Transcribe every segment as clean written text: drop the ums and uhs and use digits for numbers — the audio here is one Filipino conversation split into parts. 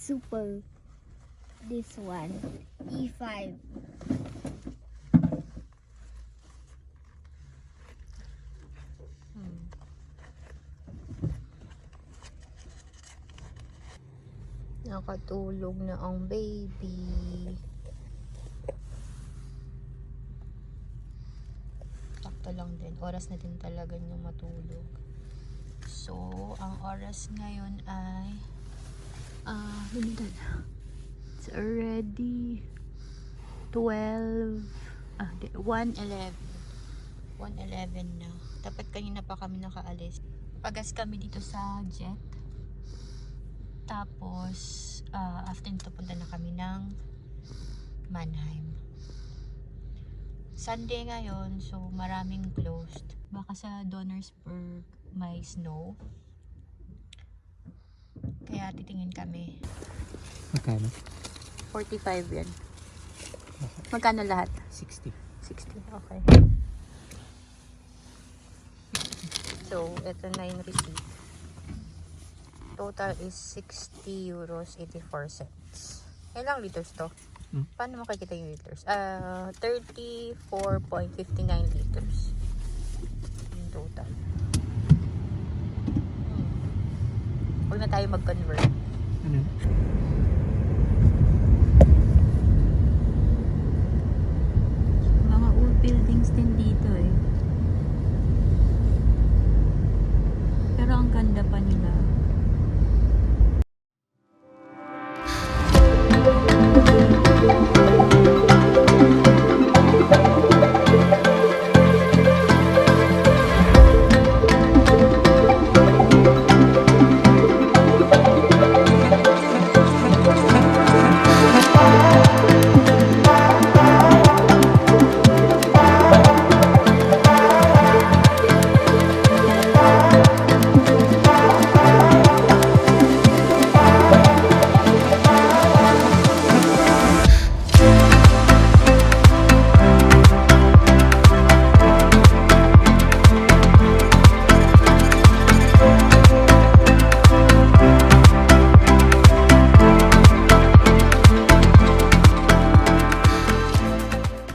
super. This one, E5. Nakatulog na ang baby. Sakto lang din. Oras na din talaga niyang matulog. So, ang oras ngayon ay it's already 1:11 na. Dapat kanina pa kami nakaalis. Pagas kami dito sa jet. Tapos after nito punta na kami ng Mannheim. Sunday ngayon, so maraming closed. Baka sa Donnersberg may snow. Kaya titingin kami. Magkano? 45 yan. Magkano lahat? 60. 60, okay. So, ito na yung receipt. Total is 60 euros 84 cents. Ilang liters to? Paano makikita yung liters? 34.59 liters. Yung total. Huwag na tayo mag-convert. Ano? Mga old buildings din dito eh. Pero ang ganda pa nila.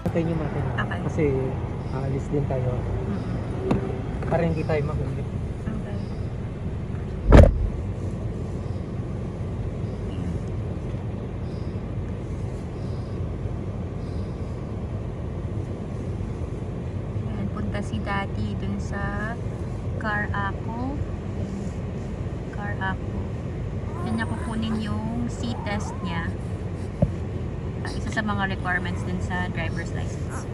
Patayin yung natin. Okay. Kasi aalis din tayo. Para hindi tayo magulit. Okay. Ayan, punta si Daddy dun sa Car Ako. Car Ako. Yan niya kukunin yung C-test niya. Isa sa mga requirements din sa driver's license.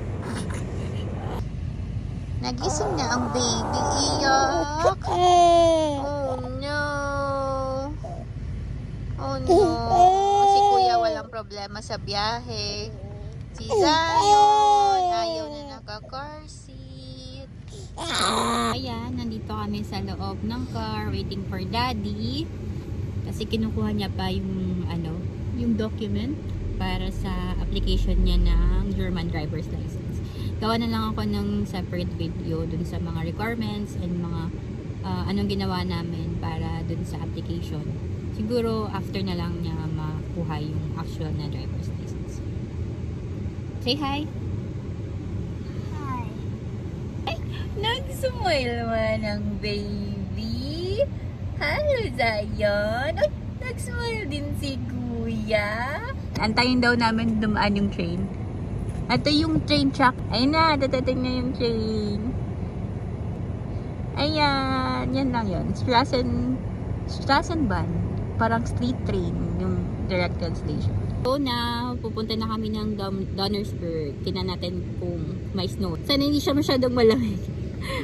Nagising na ang baby. Iyak! Oh no! Oh no! Si Kuya walang problema sa biyahe. Si Zion ayaw na naka-car seat. Ayan, nandito kami sa loob ng car waiting for Daddy. Kasi kinukuha niya pa yung yung document para sa application niya ng German driver's license. Gawa na lang ako ng separate video dun sa mga requirements and mga anong ginawa namin para dun sa application. Siguro after na lang niya makuha yung actual na driver's license. Say hi! Hi. Ay, nag-smile man ang baby! Hello, Zion! Ay, nag-smile din si Kuya! Antayin daw namin dumaan yung train. Ito yung train track. Ayun na, dadating na yung train. Ayan, yan lang yun. Strassenbahn. Parang street train yung direct translation. So now, pupunta na kami ng Donnersberg. Tingnan natin kung may snow. Sana hindi siya masyadong malamig.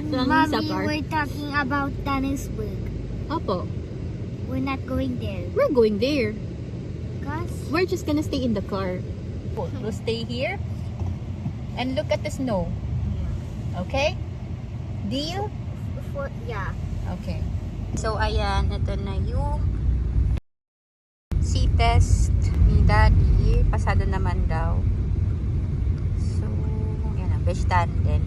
Mommy, we're talking about Donnersberg. Opo. We're not going there. We're going there. Cause We're just gonna stay in the car. We'll stay here and look at the snow. Okay? Deal? yeah. Okay. So, ayan. Ito na yung C-test ni Daddy. Pasado naman daw. So, yan ang bestanden.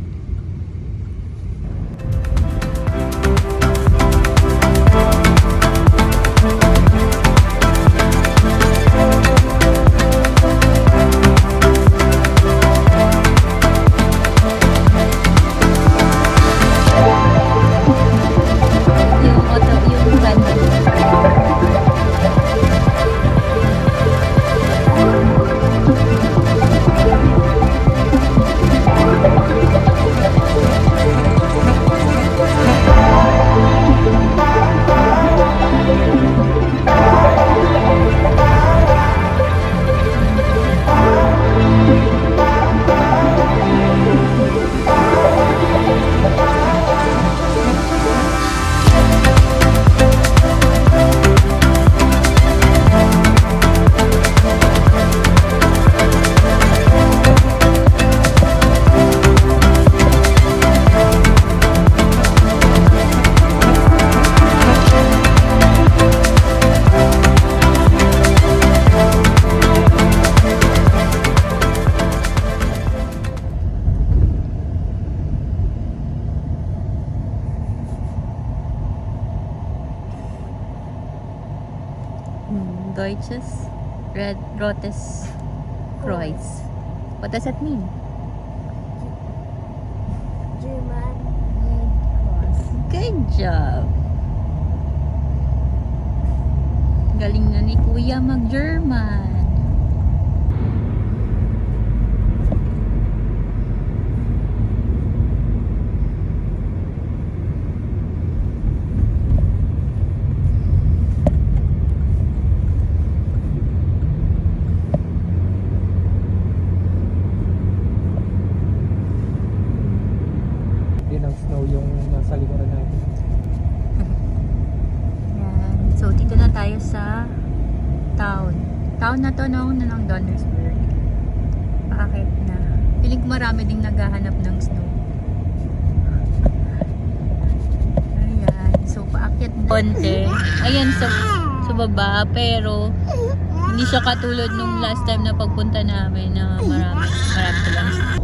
Deutsches Red Rotes Kreuz. What does that mean? German Red Cross. Good job! Galing na ni Kuya mag-German. Yun ang snow yung nasa likuran natin. Yan. So, dito na tayo sa town. Town na to noong ng Donnersberg. Paakit na. Piling ko marami ding naghahanap ng snow. Ayan. So, paakyat na konti. Ayan, sa baba. Pero, hindi siya katulad nung last time na pagpunta namin na marami silang snow.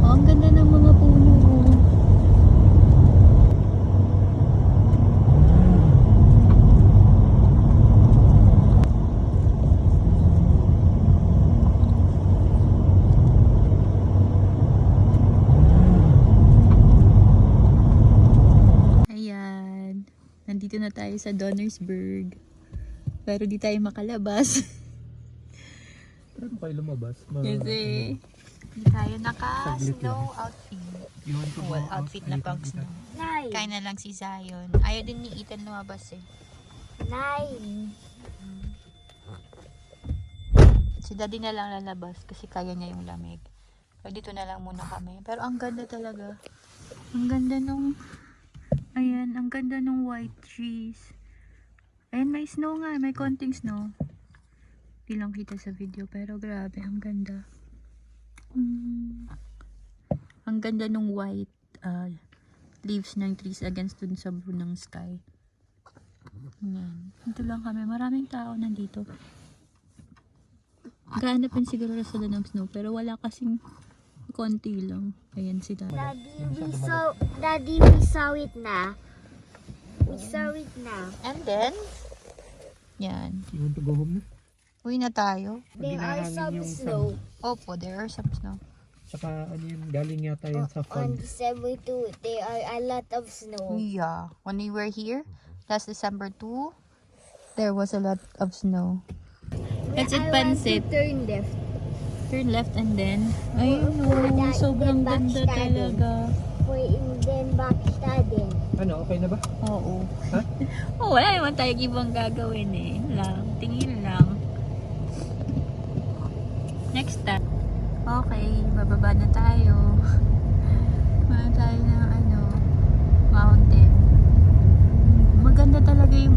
Oh, ang ganda ng mga puno. Ayan. Nandito na tayo sa Donnersberg. Pero di tayo makalabas. Pero kayo lumabas? Kasi hindi tayo naka-snow outfit. Well, outfit na pang snow. Nine. Kain na lang si Zion. Ayaw din ni Ethan lumabas eh. Nine. Si Daddy na lang lalabas kasi kaya niya yung lamig. Pero dito na lang muna kami. Pero ang ganda talaga. Ang ganda nung... Ayan, ang ganda nung white trees. Ayan, may snow nga. May konting snow. Hindi lang kita sa video. Pero grabe, ang ganda. Ang ganda nung white leaves ng trees against dun sa blue ng sky. Ayan. Dito lang kami. Maraming tao nandito. Gaanapin siguro sila ng snow. Pero wala kasing konti lang. Ayan sila. Daddy, we saw it na. We saw it na. And then, yan. You want to go home na? Uwi na tayo. There are Ginahangin some yung snow. Opo, there are some snow. Tsaka ano yun, galing yata yun sa On fog. December 2, there are a lot of snow. Yeah. When we were here, last December 2, there was a lot of snow. That's it, I want to pansit. turn left. Turn left and then, ayun o, sobrang ganda talaga. And then backstabbing. Ano, okay na ba? Oo. Ha? Oh, wala naman tayong ibang gagawin eh. Tingin lang. Next time. Okay, bababa na tayo. Bababa tayo ng mountain. Maganda talaga yung